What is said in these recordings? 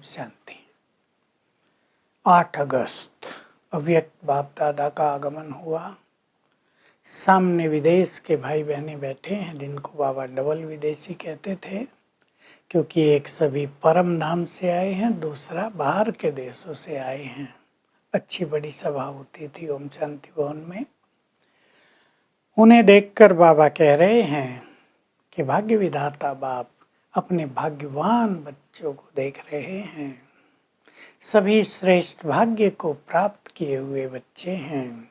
शांति। 8 अगस्त अव्यक्त बाप दादा का आगमन हुआ। सामने विदेश के भाई बहनें बैठे हैं जिनको बाबा डबल विदेशी कहते थे, क्योंकि एक सभी परम धाम से आए हैं, दूसरा बाहर के देशों से आए हैं। अच्छी बड़ी सभा होती थी ओम शांति भवन में। उन्हें देखकर बाबा कह रहे हैं कि भाग्य विधाता बाप अपने भाग्यवान बच्चों को देख रहे हैं। सभी श्रेष्ठ भाग्य को प्राप्त किए हुए बच्चे हैं।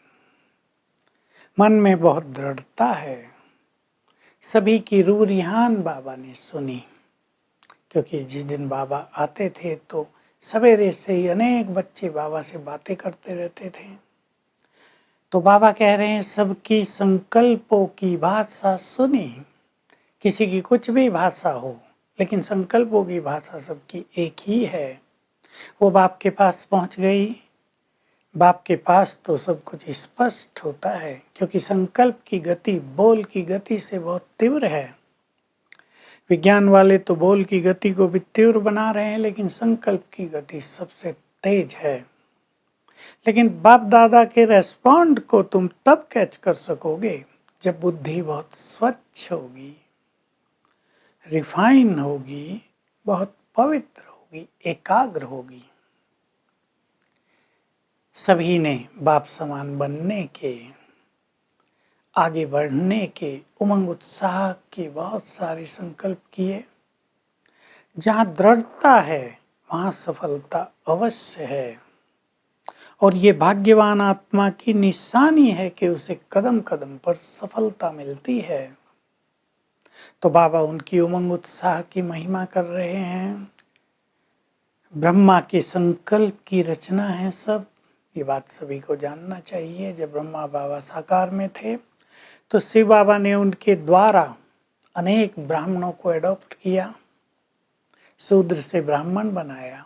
मन में बहुत दृढ़ता है। सभी की रूह रिहान बाबा ने सुनी, क्योंकि जिस दिन बाबा आते थे तो सवेरे से ही अनेक बच्चे बाबा से बातें करते रहते थे। तो बाबा कह रहे हैं सबकी संकल्पों की भाषा सुनी। किसी की कुछ भी भाषा हो, लेकिन संकल्पों की भाषा सबकी एक ही है। वो बाप के पास पहुंच गई। बाप के पास तो सब कुछ स्पष्ट होता है, क्योंकि संकल्प की गति बोल की गति से बहुत तीव्र है। विज्ञान वाले तो बोल की गति को भी तीव्र बना रहे हैं, लेकिन संकल्प की गति सबसे तेज है। लेकिन बाप दादा के रेस्पॉन्ड को तुम तब कैच कर सकोगे जब बुद्धि बहुत स्वच्छ होगी, रिफाइन होगी, बहुत पवित्र होगी, एकाग्र होगी। सभी ने बाप समान बनने के, आगे बढ़ने के उमंग उत्साह के बहुत सारे संकल्प किए। जहाँ दृढ़ता है वहाँ सफलता अवश्य है, और ये भाग्यवान आत्मा की निशानी है कि उसे कदम कदम पर सफलता मिलती है। तो बाबा उनकी उमंग उत्साह की महिमा कर रहे हैं। ब्रह्मा के संकल्प की रचना है सब, ये बात सभी को जानना चाहिए। जब ब्रह्मा बाबा साकार में थे तो शिव बाबा ने उनके द्वारा अनेक ब्राह्मणों को एडॉप्ट किया, शूद्र से ब्राह्मण बनाया।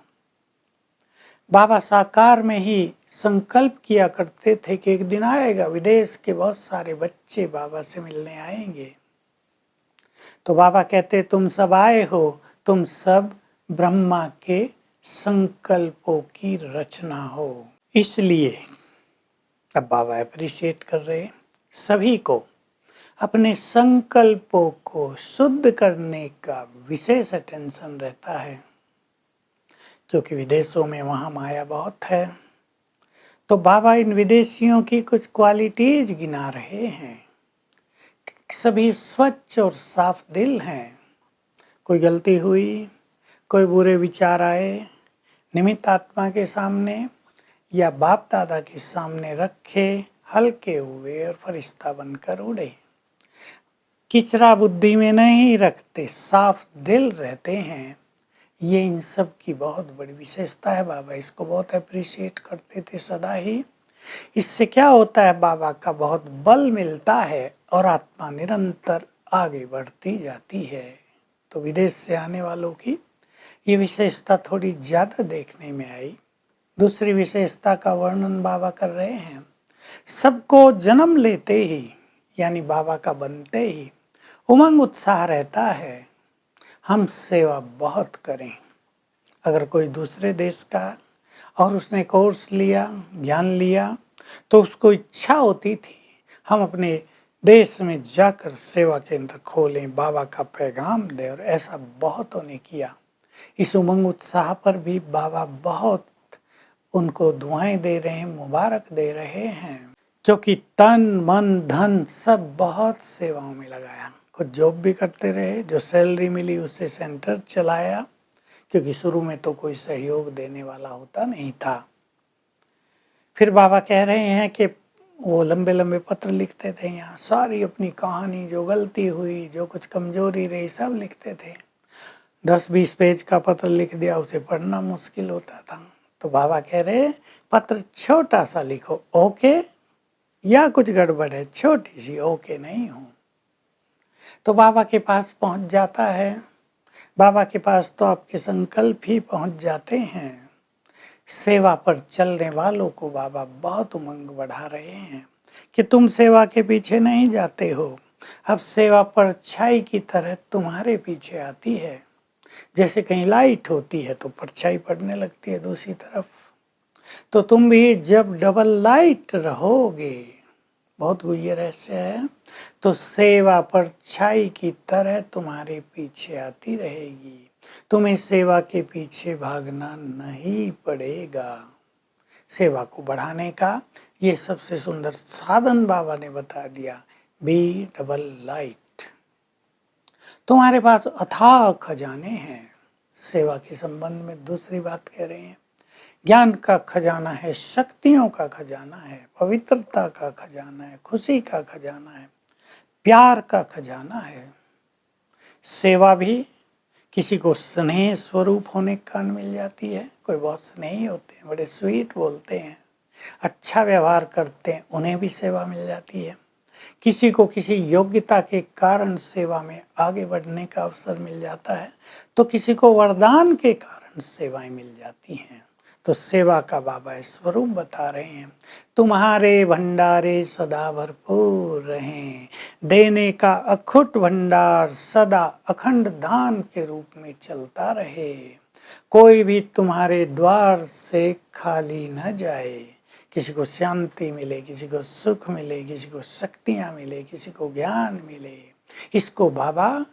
बाबा साकार में ही संकल्प किया करते थे कि एक दिन आएगा विदेश के बहुत सारे बच्चे बाबा से मिलने आएंगे। तो बाबा कहते तुम सब आए हो, तुम सब ब्रह्मा के संकल्पों की रचना हो। इसलिए अब बाबा अप्रिशिएट कर रहे सभी को अपने संकल्पों को शुद्ध करने का विशेष अटेंशन रहता है, क्योंकि विदेशों में वहाँ माया बहुत है। तो बाबा इन विदेशियों की कुछ क्वालिटीज गिना रहे हैं। सभी स्वच्छ और साफ दिल हैं। कोई गलती हुई, कोई बुरे विचार आए, निमित्त आत्मा के सामने या बाप दादा के सामने रखे, हल्के हुए और फरिश्ता बनकर उड़े। किचरा बुद्धि में नहीं रखते, साफ दिल रहते हैं। ये इन सब की बहुत बड़ी विशेषता है। बाबा इसको बहुत अप्रिशिएट करते थे सदा ही। इससे क्या होता है, बाबा का बहुत बल मिलता है और आत्मा निरंतर आगे बढ़ती जाती है। तो विदेश से आने वालों की ये विशेषता थोड़ी ज़्यादा देखने में आई। दूसरी विशेषता का वर्णन बाबा कर रहे हैं। सबको जन्म लेते ही, यानी बाबा का बनते ही उमंग उत्साह रहता है, हम सेवा बहुत करें। अगर कोई दूसरे देश का और उसने कोर्स लिया, ज्ञान लिया, तो उसको इच्छा होती थी हम अपने देश में जाकर सेवा केंद्र खोलें, बाबा का पैगाम दें, और ऐसा बहुतों ने किया। इस उमंग उत्साह पर भी बाबा बहुत उनको दुआएं दे रहे हैं, मुबारक दे रहे हैं, क्योंकि तन मन धन सब बहुत सेवाओं में लगाया। कुछ जॉब भी करते रहे, जो सैलरी मिली उससे सेंटर चलाया, क्योंकि शुरू में तो कोई सहयोग देने वाला होता नहीं था। फिर बाबा कह रहे हैं कि वो लंबे लंबे पत्र लिखते थे, यहाँ सारी अपनी कहानी, जो गलती हुई, जो कुछ कमजोरी रही, सब लिखते थे। 10-20 पेज का पत्र लिख दिया, उसे पढ़ना मुश्किल होता था। तो बाबा कह रहे पत्र छोटा सा लिखो, ओके या कुछ गड़बड़ है, छोटी सी, ओके नहीं हो। तो बाबा के पास पहुंच जाता है। बाबा के पास तो आपके संकल्प ही पहुंच जाते हैं। सेवा पर चलने वालों को बाबा बहुत उमंग बढ़ा रहे हैं कि तुम सेवा के पीछे नहीं जाते हो, अब सेवा परछाई की तरह तुम्हारे पीछे आती है। जैसे कहीं लाइट होती है तो परछाई पड़ने लगती है दूसरी तरफ। तो तुम भी जब डबल लाइट रहोगे, बहुत गुह्य रहस्य है, तो सेवा परछाई की तरह तुम्हारे पीछे आती रहेगी। तुम्हें सेवा के पीछे भागना नहीं पड़ेगा। सेवा को बढ़ाने का ये सबसे सुंदर साधन बाबा ने बता दिया, बी डबल लाइट। तुम्हारे पास अथाह खजाने हैं। सेवा के संबंध में दूसरी बात कह रहे हैं, ज्ञान का खजाना है, शक्तियों का खजाना है, पवित्रता का खजाना है, खुशी का खजाना है, प्यार का खजाना है। सेवा भी, किसी को स्नेह स्वरूप होने के कारण मिल जाती है। कोई बहुत स्नेही होते हैं, बड़े स्वीट बोलते हैं, अच्छा व्यवहार करते हैं, उन्हें भी सेवा मिल जाती है। किसी को किसी योग्यता के कारण सेवा में आगे बढ़ने का अवसर मिल जाता है, तो किसी को वरदान के कारण सेवाएं मिल जाती हैं। तो सेवा का बाबा स्वरूप बता रहे हैं, तुम्हारे भंडारे सदा भरपूर रहें, देने का अखुट भंडार सदा अखंड दान के रूप में चलता रहे, कोई भी तुम्हारे द्वार से खाली न जाए। किसी को शांति मिले, किसी को सुख मिले, किसी को शक्तियाँ मिले, किसी को ज्ञान मिले। इसको बाबा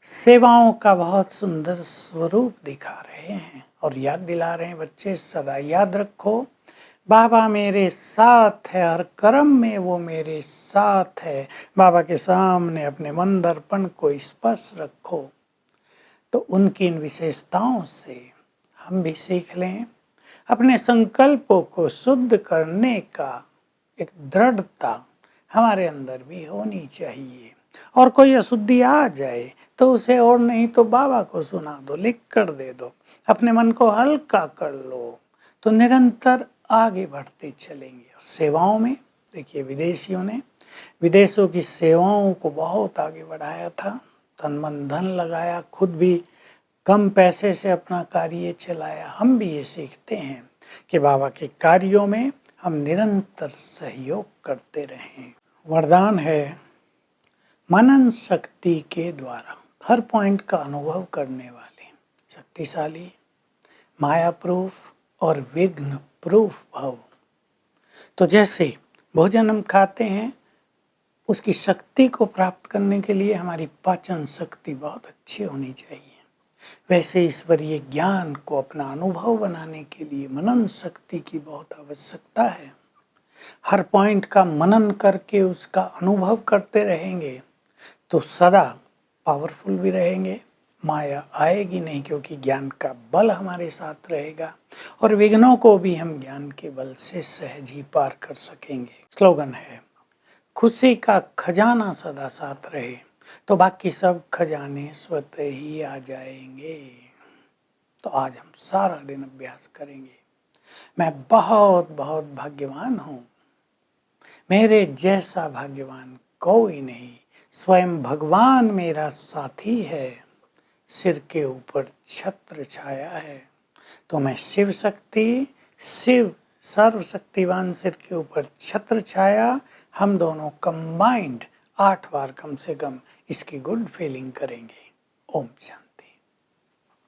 सेवाओं का बहुत सुंदर स्वरूप दिखा रहे हैं और याद दिला रहे हैं, बच्चे सदा याद रखो, बाबा मेरे साथ है, हर कर्म में वो मेरे साथ है। बाबा के सामने अपने मन दर्पण को स्पष्ट रखो, तो उनकी इन विशेषताओं से हम भी सीख लें। अपने संकल्पों को शुद्ध करने का एक दृढ़ता हमारे अंदर भी होनी चाहिए। और कोई अशुद्धि आ जाए तो उसे और नहीं तो बाबा को सुना दो, लिख कर दे दो, अपने मन को हल्का कर लो, तो निरंतर आगे बढ़ते चलेंगे। और सेवाओं में देखिए, विदेशियों ने विदेशों की सेवाओं को बहुत आगे बढ़ाया था, तन मन धन लगाया, खुद भी कम पैसे से अपना कार्य चलाया। हम भी ये सीखते हैं कि बाबा के कार्यों में हम निरंतर सहयोग करते रहें। वरदान है, मनन शक्ति के द्वारा हर पॉइंट का अनुभव करने वाले, शक्तिशाली, माया प्रूफ और विघ्न प्रूफ भव। तो जैसे भोजन हम खाते हैं, उसकी शक्ति को प्राप्त करने के लिए हमारी पाचन शक्ति बहुत अच्छी होनी चाहिए, वैसे ईश्वरीय ज्ञान को अपना अनुभव बनाने के लिए मनन शक्ति की बहुत आवश्यकता है। हर पॉइंट का मनन करके उसका अनुभव करते रहेंगे तो सदा पावरफुल भी रहेंगे, माया आएगी नहीं, क्योंकि ज्ञान का बल हमारे साथ रहेगा और विघ्नों को भी हम ज्ञान के बल से सहज ही पार कर सकेंगे। स्लोगन है, खुशी का खजाना सदा साथ रहे, तो बाकी सब खजाने स्वतः ही आ जाएंगे। तो आज हम सारा दिन अभ्यास करेंगे, मैं बहुत बहुत भाग्यवान हूँ, मेरे जैसा भाग्यवान कोई नहीं, स्वयं भगवान मेरा साथी है, सिर के ऊपर छत्र छाया है। तो मैं शिव शक्ति, शिव सर्वशक्तिवान सिर के ऊपर छत्र छाया, हम दोनों कंबाइंड 8 बार कम से कम इसकी गुड फीलिंग करेंगे। ओम शांति।